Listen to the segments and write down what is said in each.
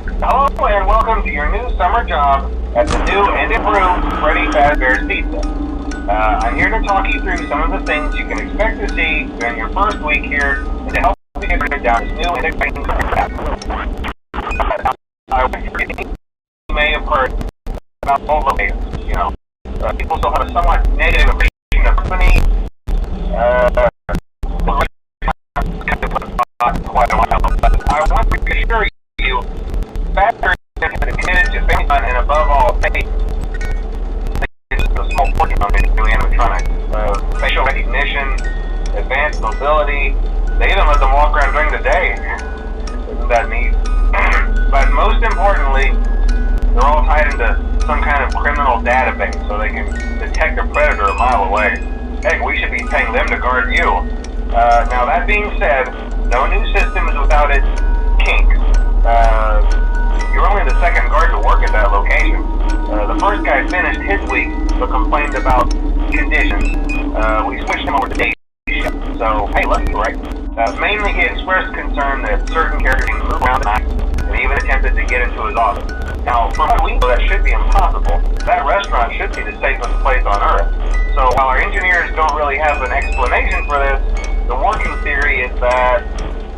Hello and welcome to your new summer job at the new and improved Freddy Fazbear's Pizza. I'm here to talk you through some of the things you can expect to see during your first week here and to help you get rid down this new and exciting crap. I wish you may have heard about overlayers. People still have a somewhat negative opinion of the company. Quite a while, but I want to assure you, Fazbear is committed to phase on and above all, faith. This is a small portion of it, new animatronics. Facial recognition, advanced mobility. They even let them walk around during the day. Isn't that neat? But most importantly, they're all tied into some kind of criminal database so they can detect a predator a mile away. Heck, we should be paying them to guard you. Now that being said, no new system is without its kinks. You're only the second guard to work at that location. The first guy finished his week but complained about conditions. We switched him over to day shift. So, hey, lucky, right? Mainly he expressed concern that certain characters can move around at night and even attempted to get into his office. Now, from what we know, that should be impossible. That restaurant should be the safest place on Earth. So while our engineers don't really have an explanation for this, the working theory is that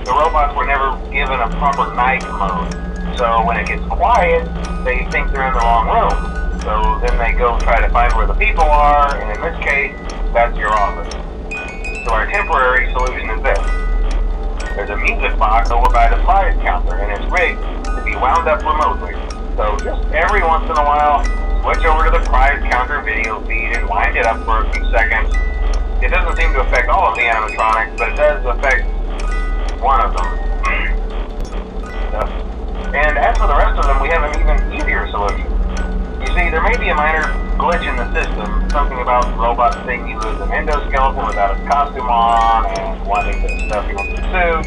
the robots were never given a proper night mode. So when it gets quiet, they think they're in the wrong room. So then they go try to find where the people are, and in this case, that's your office. So our temporary solution is this. There's a music box over by the prize counter, and it's rigged to be wound up remotely. So just every once in a while, switch over to the prize counter video feed and wind it up for a few seconds. It doesn't seem to affect all of the animatronics, but it does affect one of them. And as for the rest of them, we have an even easier solution. You see, there may be a minor glitch in the system, something about robots thinking you lose an endoskeleton without his costume on, and wanting to stuff you into the suit.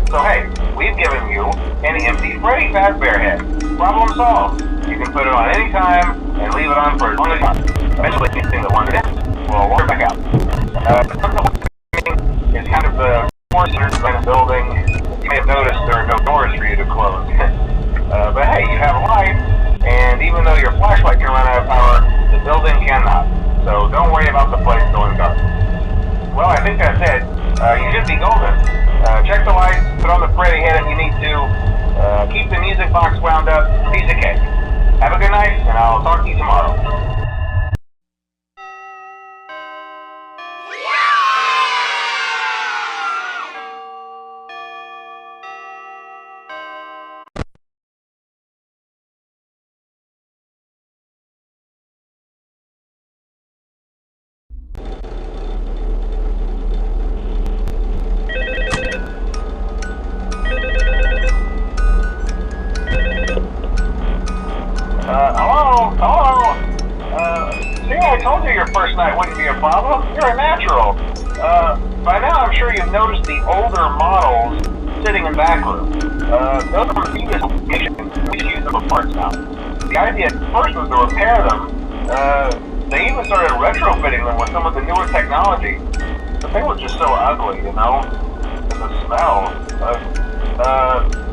So hey, we've given you an empty Freddy Fazbear head. Problem solved. You can put it on any time and leave it on for as long as you want. Eventually, anything that wanted it will water back out. Is kind of the forces in a building. You may have noticed there are no doors for you to close. But hey, you have a light, and even though your flashlight can run out of power, the building cannot. So don't worry about the place going dark. Well, I think that's it. You should be golden. Check the lights, put on the Freddy head if you need to. Keep the music box wound up. Piece of cake. Have a good night, and I'll talk to you tomorrow. Hello? See, I told you your first night wouldn't be a problem. You're a natural. By now I'm sure you've noticed the older models sitting in back room. Those are previous locations. We just use them for parts now. The idea at first was to repair them. They even started retrofitting them with some of the newer technology. But they were just so ugly, And the smell.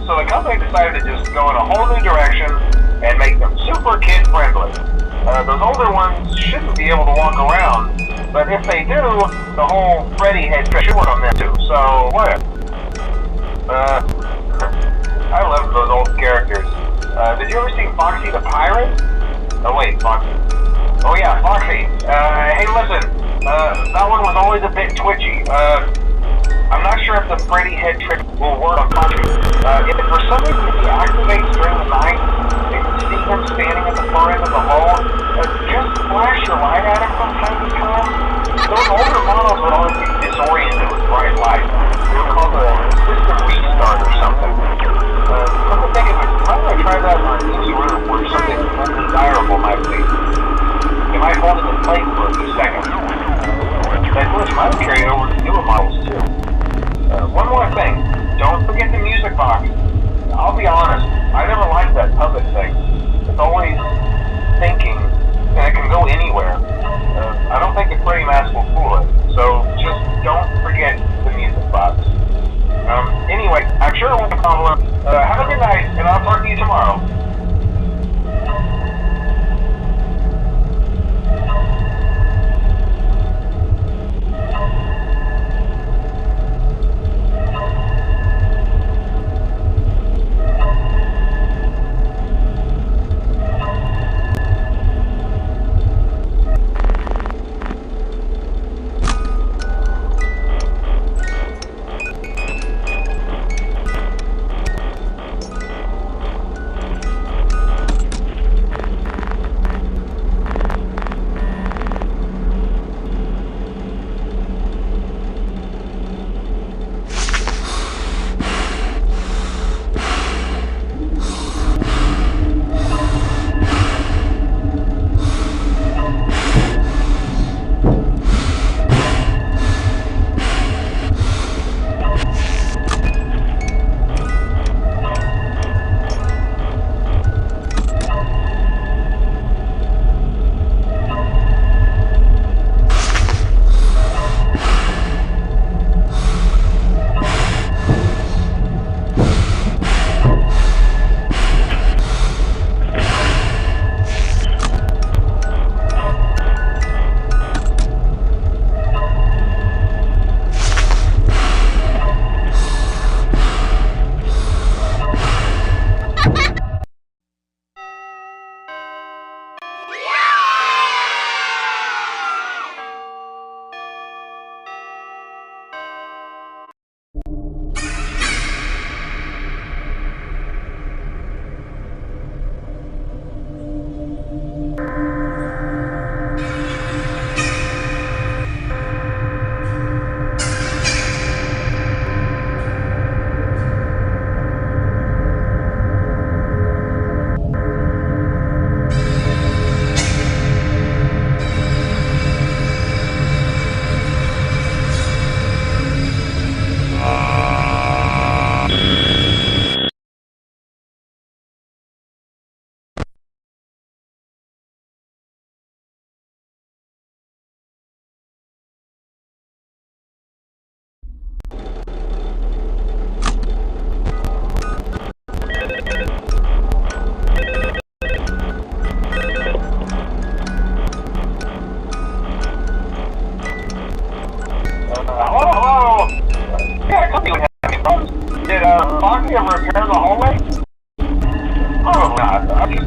So the company decided to just go in a whole new direction and make them super kid-friendly. Those older ones shouldn't be able to walk around, but if they do, the whole Freddy head should work on them too, so whatever. I love those old characters. Did you ever see Foxy the Pirate? Oh wait, Foxy. Oh yeah, Foxy. Hey listen, that one was always a bit twitchy. I'm not sure if the Freddy head trick will work on Foxy. If for some reason he activates during the night, you can see him standing at the far end of the hall, just flash your light at him from time to time. Those older models would always be disoriented with bright light. They were called a system restart or something. Come to think of it, why don't I try that on any room where something undesirable might be? You might hold it in place for a few seconds. That glitch might have carried over to newer models too. One more thing, don't forget the music box. I'll be honest, I never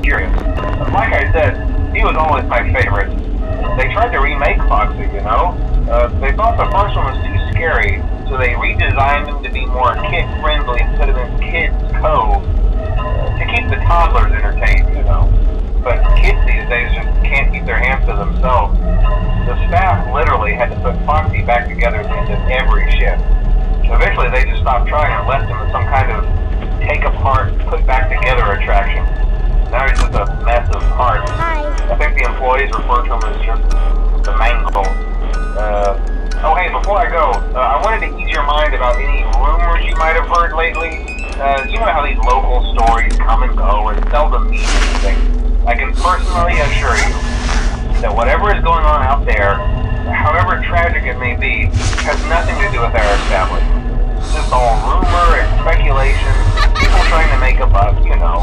curious. Like I said, he was always my favorite. They tried to remake Foxy, you know? They thought the first one was too scary, so they redesigned him to be more kid-friendly and put him in Kids Cove to keep the toddlers entertained, you know? But kids these days just can't keep their hands to themselves. The staff literally had to put Foxy back together at the end of every shift. Eventually they just stopped trying and left him as some kind of take-apart, put-back-together attraction. Now he's just a mess of parts. I think the employees refer to him as just the mangle. Oh hey, before I go, I wanted to ease your mind about any rumors you might have heard lately. You know how these local stories come and go and seldom mean anything. I can personally assure you that whatever is going on out there, however tragic it may be, has nothing to do with our establishment. It's just all rumor and speculation, people trying to make a buck, you know.